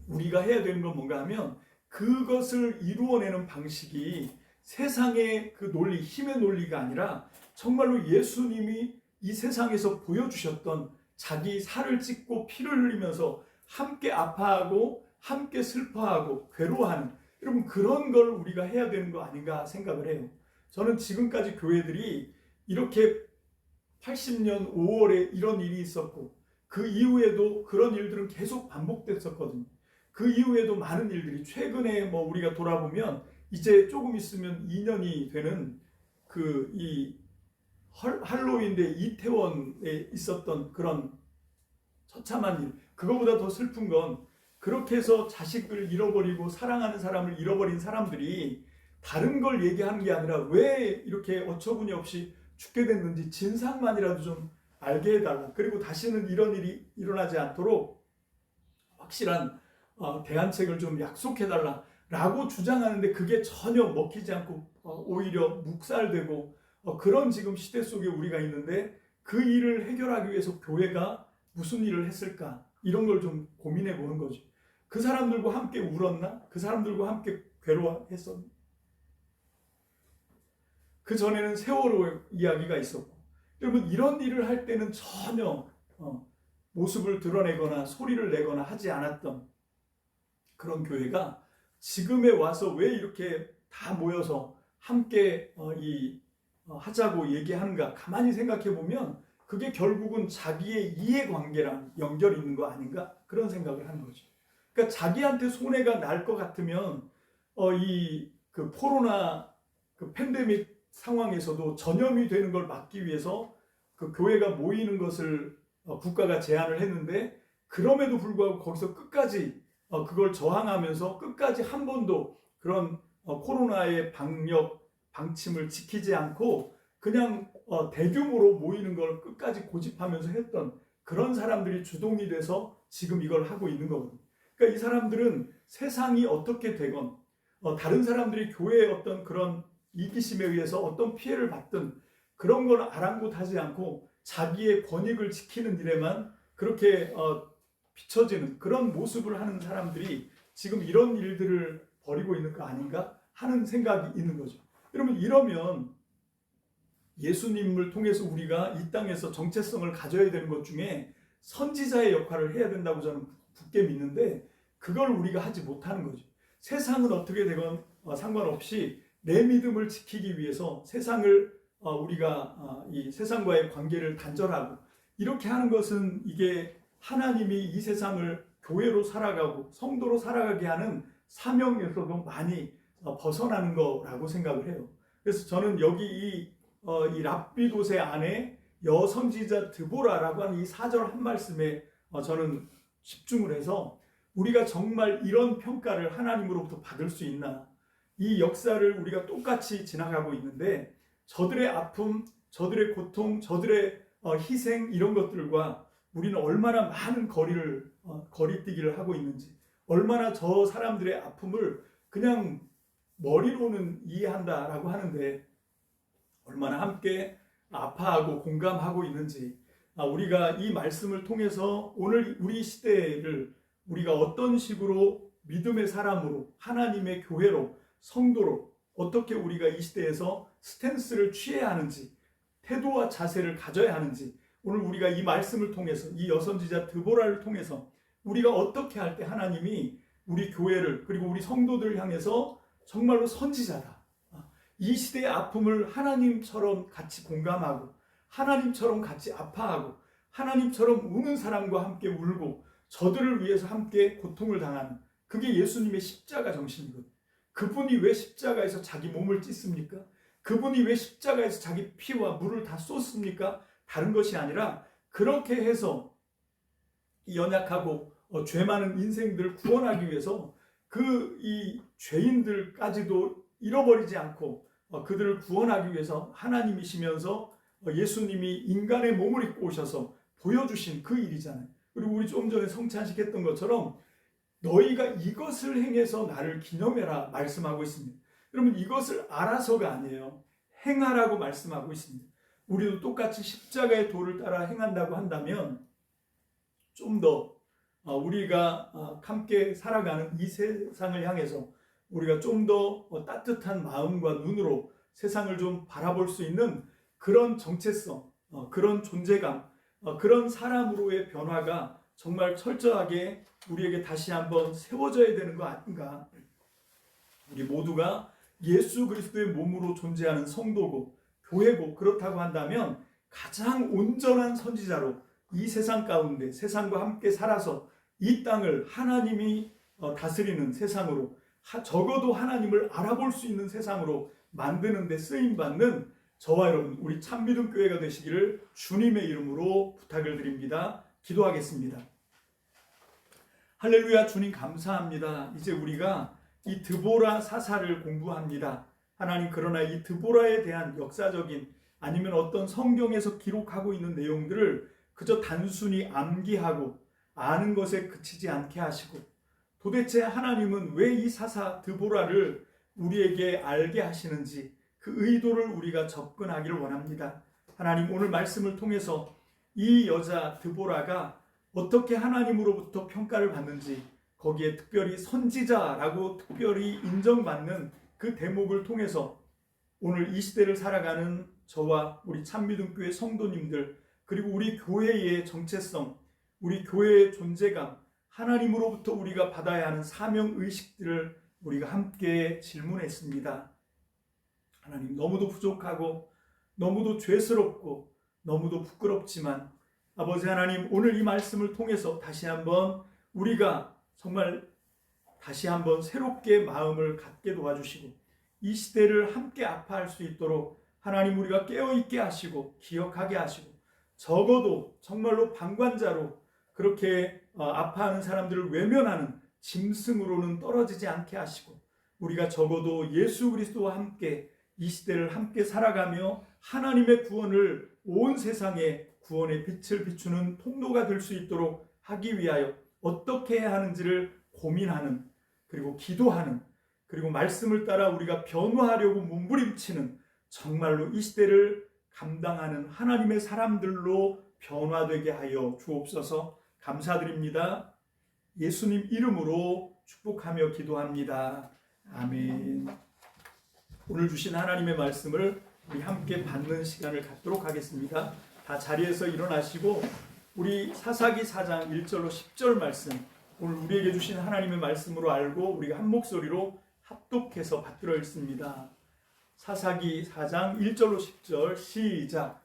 Speaker 1: 우리가 해야 되는 건 뭔가 하면 그것을 이루어내는 방식이 세상의 그 논리, 힘의 논리가 아니라 정말로 예수님이 이 세상에서 보여주셨던 자기 살을 찢고 피를 흘리면서 함께 아파하고 함께 슬퍼하고 괴로워하는, 여러분, 그런 걸 우리가 해야 되는 거 아닌가 생각을 해요. 저는 지금까지 교회들이 이렇게 80년 5월에 이런 일이 있었고 그 이후에도 그런 일들은 계속 반복됐었거든요. 그 이후에도 많은 일들이 최근에 우리가 돌아보면 이제 조금 있으면 2년이 되는 이 할로윈 데 이태원에 있었던 그런 처참한 일, 그거보다 더 슬픈 건 그렇게 해서 자식을 잃어버리고 사랑하는 사람을 잃어버린 사람들이 다른 걸 얘기하는 게 아니라 왜 이렇게 어처구니 없이 죽게 됐는지 진상만이라도 좀 알게 해달라. 그리고 다시는 이런 일이 일어나지 않도록 확실한 대안책을 좀 약속해달라 라고 주장하는데 그게 전혀 먹히지 않고 오히려 묵살되고 그런 지금 시대 속에 우리가 있는데, 그 일을 해결하기 위해서 교회가 무슨 일을 했을까, 이런 걸 좀 고민해 보는 거죠. 그 사람들과 함께 울었나? 그 사람들과 함께 괴로워했었나? 그 전에는 세월호 이야기가 있었고, 여러분, 이런 일을 할 때는 전혀 모습을 드러내거나 소리를 내거나 하지 않았던 그런 교회가 지금에 와서 왜 이렇게 다 모여서 함께 하자고 얘기하는가, 가만히 생각해 보면 그게 결국은 자기의 이해관계랑 연결이 있는 거 아닌가, 그런 생각을 하는 거죠. 그러니까 자기한테 손해가 날 것 같으면 그 코로나 팬데믹 상황에서도 전염이 되는 걸 막기 위해서 그 교회가 모이는 것을 국가가 제한을 했는데, 그럼에도 불구하고 거기서 끝까지 그걸 저항하면서 끝까지 한 번도 그런 코로나의 방역 방침을 지키지 않고 그냥 대규모로 모이는 걸 끝까지 고집하면서 했던 그런 사람들이 주동이 돼서 지금 이걸 하고 있는 거거든요. 그러니까 이 사람들은 세상이 어떻게 되건 다른 사람들이 교회의 어떤 그런 이기심에 의해서 어떤 피해를 받든 그런 걸 아랑곳하지 않고 자기의 권익을 지키는 일에만 그렇게 비춰지는 그런 모습을 하는 사람들이 지금 이런 일들을 벌이고 있는 거 아닌가 하는 생각이 있는 거죠. 여러분, 이러면 예수님을 통해서 우리가 이 땅에서 정체성을 가져야 되는 것 중에 선지자의 역할을 해야 된다고 저는 굳게 믿는데, 그걸 우리가 하지 못하는 거죠. 세상은 어떻게 되건 상관없이 내 믿음을 지키기 위해서 세상을 우리가 이 세상과의 관계를 단절하고 이렇게 하는 것은 이게 하나님이 이 세상을 교회로 살아가고 성도로 살아가게 하는 사명에서도 많이 벗어나는 거라고 생각을 해요. 그래서 저는 여기 이 랍비도세 안에 여선지자 드보라라고 하는 이 4절 한 말씀에 저는 집중을 해서 우리가 정말 이런 평가를 하나님으로부터 받을 수 있나, 이 역사를 우리가 똑같이 지나가고 있는데 저들의 아픔, 저들의 고통, 저들의 희생, 이런 것들과 우리는 얼마나 많은 거리뛰기를 하고 있는지, 얼마나 저 사람들의 아픔을 그냥 머리로는 이해한다라고 하는데 얼마나 함께 아파하고 공감하고 있는지, 우리가 이 말씀을 통해서 오늘 우리 시대를 우리가 어떤 식으로 믿음의 사람으로, 하나님의 교회로, 성도로 어떻게 우리가 이 시대에서 스탠스를 취해야 하는지, 태도와 자세를 가져야 하는지, 오늘 우리가 이 말씀을 통해서, 이 여선지자 드보라를 통해서 우리가 어떻게 할 때 하나님이 우리 교회를, 그리고 우리 성도들을 향해서 정말로 선지자다, 이 시대의 아픔을 하나님처럼 같이 공감하고, 하나님처럼 같이 아파하고, 하나님처럼 우는 사람과 함께 울고, 저들을 위해서 함께 고통을 당하는, 그게 예수님의 십자가 정신이거든요. 그분이 왜 십자가에서 자기 몸을 찢습니까? 그분이 왜 십자가에서 자기 피와 물을 다 쏟습니까? 다른 것이 아니라 그렇게 해서 이 연약하고 죄 많은 인생들을 구원하기 위해서 이 죄인들까지도 잃어버리지 않고 그들을 구원하기 위해서 하나님이시면서 예수님이 인간의 몸을 입고 오셔서 보여주신 그 일이잖아요. 그리고 우리 좀 전에 성찬식 했던 것처럼 너희가 이것을 행해서 나를 기념해라 말씀하고 있습니다. 여러분, 이것을 알아서가 아니에요. 행하라고 말씀하고 있습니다. 우리도 똑같이 십자가의 도를 따라 행한다고 한다면 좀 더 우리가 함께 살아가는 이 세상을 향해서 우리가 좀 더 따뜻한 마음과 눈으로 세상을 좀 바라볼 수 있는 그런 정체성, 그런 존재감, 그런 사람으로의 변화가 정말 철저하게 우리에게 다시 한번 세워져야 되는 거 아닌가. 우리 모두가 예수 그리스도의 몸으로 존재하는 성도고 교회고, 그렇다고 한다면 가장 온전한 선지자로 이 세상 가운데 세상과 함께 살아서 이 땅을 하나님이 다스리는 세상으로, 적어도 하나님을 알아볼 수 있는 세상으로 만드는 데 쓰임받는 저와 여러분, 우리 참믿음 교회가 되시기를 주님의 이름으로 부탁을 드립니다. 기도하겠습니다. 할렐루야. 주님 감사합니다. 이제 우리가 이 드보라 사사를 공부합니다. 하나님, 그러나 이 드보라에 대한 역사적인, 아니면 어떤 성경에서 기록하고 있는 내용들을 그저 단순히 암기하고 아는 것에 그치지 않게 하시고, 도대체 하나님은 왜 이 사사 드보라를 우리에게 알게 하시는지 그 의도를 우리가 접근하기를 원합니다. 하나님, 오늘 말씀을 통해서 이 여자 드보라가 어떻게 하나님으로부터 평가를 받는지, 거기에 특별히 선지자라고 특별히 인정받는 그 대목을 통해서 오늘 이 시대를 살아가는 저와 우리 참믿음교회 성도님들, 그리고 우리 교회의 정체성, 우리 교회의 존재감, 하나님으로부터 우리가 받아야 하는 사명의식들을 우리가 함께 질문했습니다. 하나님, 너무도 부족하고 너무도 죄스럽고 너무도 부끄럽지만 아버지 하나님, 오늘 이 말씀을 통해서 다시 한번 우리가 정말 다시 한번 새롭게 마음을 갖게 도와주시고, 이 시대를 함께 아파할 수 있도록 하나님 우리가 깨어있게 하시고 기억하게 하시고, 적어도 정말로 방관자로 그렇게 아파하는 사람들을 외면하는 짐승으로는 떨어지지 않게 하시고, 우리가 적어도 예수 그리스도와 함께 이 시대를 함께 살아가며 하나님의 구원을 온 세상에 구원의 빛을 비추는 통로가 될 수 있도록 하기 위하여 어떻게 해야 하는지를 고민하는, 그리고 기도하는, 그리고 말씀을 따라 우리가 변화하려고 몸부림치는, 정말로 이 시대를 감당하는 하나님의 사람들로 변화되게 하여 주옵소서. 감사드립니다. 예수님 이름으로 축복하며 기도합니다. 아멘. 오늘 주신 하나님의 말씀을 우리 함께 받는 시간을 갖도록 하겠습니다. 다 자리에서 일어나시고 우리 사사기 4장 1절로 10절 말씀, 오늘 우리에게 주신 하나님의 말씀으로 알고 우리가 한 목소리로 합독해서 받들어 읽습니다. 사사기 4장 1절로 10절 시작.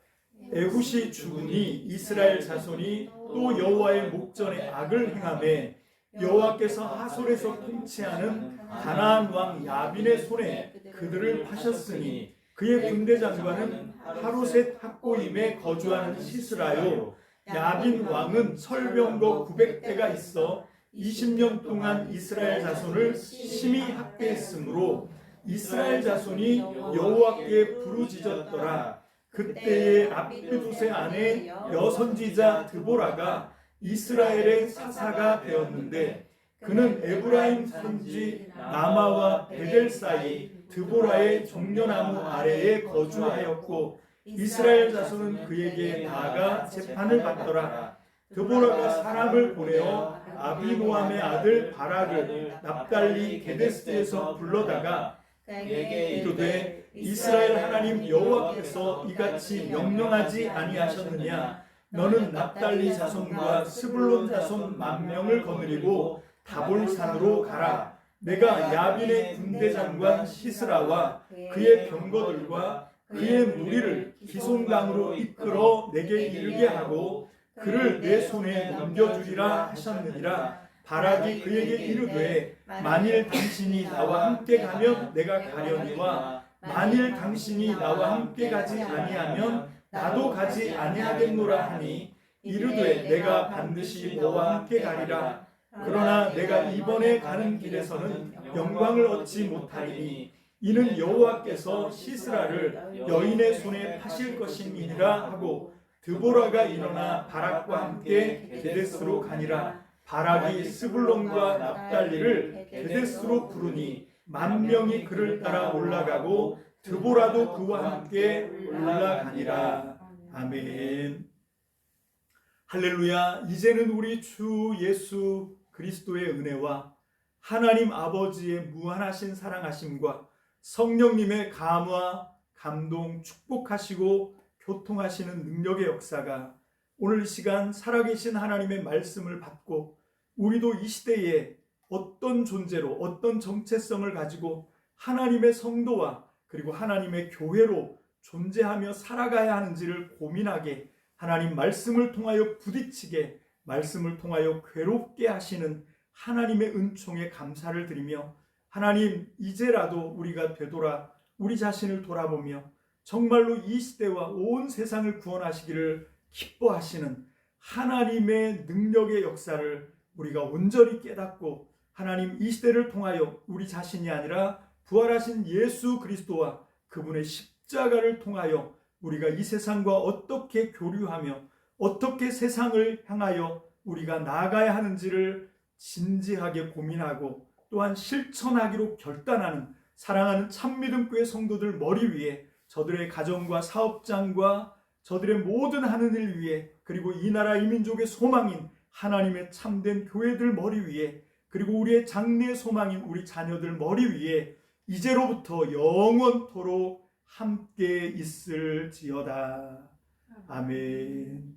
Speaker 1: 에훗이 죽으니 이스라엘 자손이 또 여호와의 목전에 악을 행하매 여호와께서 하솔에서 통치하는 가나안 왕 야빈의 손에 그들을 파셨으니 그의 군대 장관은 하루셋 학고임에 거주하는 시스라요. 야빈 왕은 설병거 900대가 있어 20년 동안 이스라엘 자손을 심히 학대했으므로 이스라엘 자손이 여호와께 부르짖었더라. 그때에 랍비두세 아내 여선지자 드보라가 이스라엘의 사사가 되었는데 그는 에브라임 산지 라마와 베델 사이 드보라의 종려나무 아래에 거주하였고 이스라엘 자손은 그에게 나아가 재판을 받더라. 드보라가 사람을 보내어 아비노함의 아들 바락을 납달리 게데스에서 불러다가
Speaker 3: 그에게
Speaker 1: 이르되 이스라엘 하나님 여호와께서 이같이 명령하지 아니하셨느냐? 너는 납달리 자손과 스불론 자손 10,000명을 거느리고 다볼산으로 가라. 내가 야빈의 군대장관 시스라와 그의 병거들과 그의 무리를 기송강으로 이끌어 내게 이르게 하고 그를 내 손에 넘겨주리라 하셨느니라. 바락이 그에게 이르되 만일 당신이 나와 함께 가면 내가 가려니와 만일 당신이 나와 함께 가지 아니하면 나도 가지 아니하겠노라 하니 이르되 내가 반드시 너와 함께 가리라. 그러나 내가 이번에 가는 길에서는 영광을 얻지 못하리니 이는 여호와께서 시스라를 여인의 손에 파실 것임이니라 하고 드보라가 일어나 바락과 함께 게데스로 가니라. 바락이 스불론과 납달리를 게데스로 부르니 10,000명이 그를 따라 올라가고 드보라도 그와 함께 올라가니라. 아멘. 할렐루야. 이제는 우리 주 예수 그리스도의 은혜와 하나님 아버지의 무한하신 사랑하심과 성령님의 감화, 감동, 축복하시고 교통하시는 능력의 역사가 오늘 이 시간 살아계신 하나님의 말씀을 받고 우리도 이 시대에 어떤 존재로 어떤 정체성을 가지고 하나님의 성도와 그리고 하나님의 교회로 존재하며 살아가야 하는지를 고민하게 하나님 말씀을 통하여 부딪히게 말씀을 통하여 괴롭게 하시는 하나님의 은총에 감사를 드리며 하나님 이제라도 우리가 되돌아 우리 자신을 돌아보며 정말로 이 시대와 온 세상을 구원하시기를 기뻐하시는 하나님의 능력의 역사를 우리가 온전히 깨닫고 하나님 이 시대를 통하여 우리 자신이 아니라 부활하신 예수 그리스도와 그분의 십자가를 통하여 우리가 이 세상과 어떻게 교류하며 어떻게 세상을 향하여 우리가 나아가야 하는지를 진지하게 고민하고 또한 실천하기로 결단하는 사랑하는 참믿음교회 성도들 머리 위에 저들의 가정과 사업장과 저들의 모든 하는 일 위에 그리고 이 나라 이 민족의 소망인 하나님의 참된 교회들 머리 위에 그리고 우리의 장래의 소망인 우리 자녀들 머리 위에 이제로부터 영원토록 함께 있을지어다. 아멘.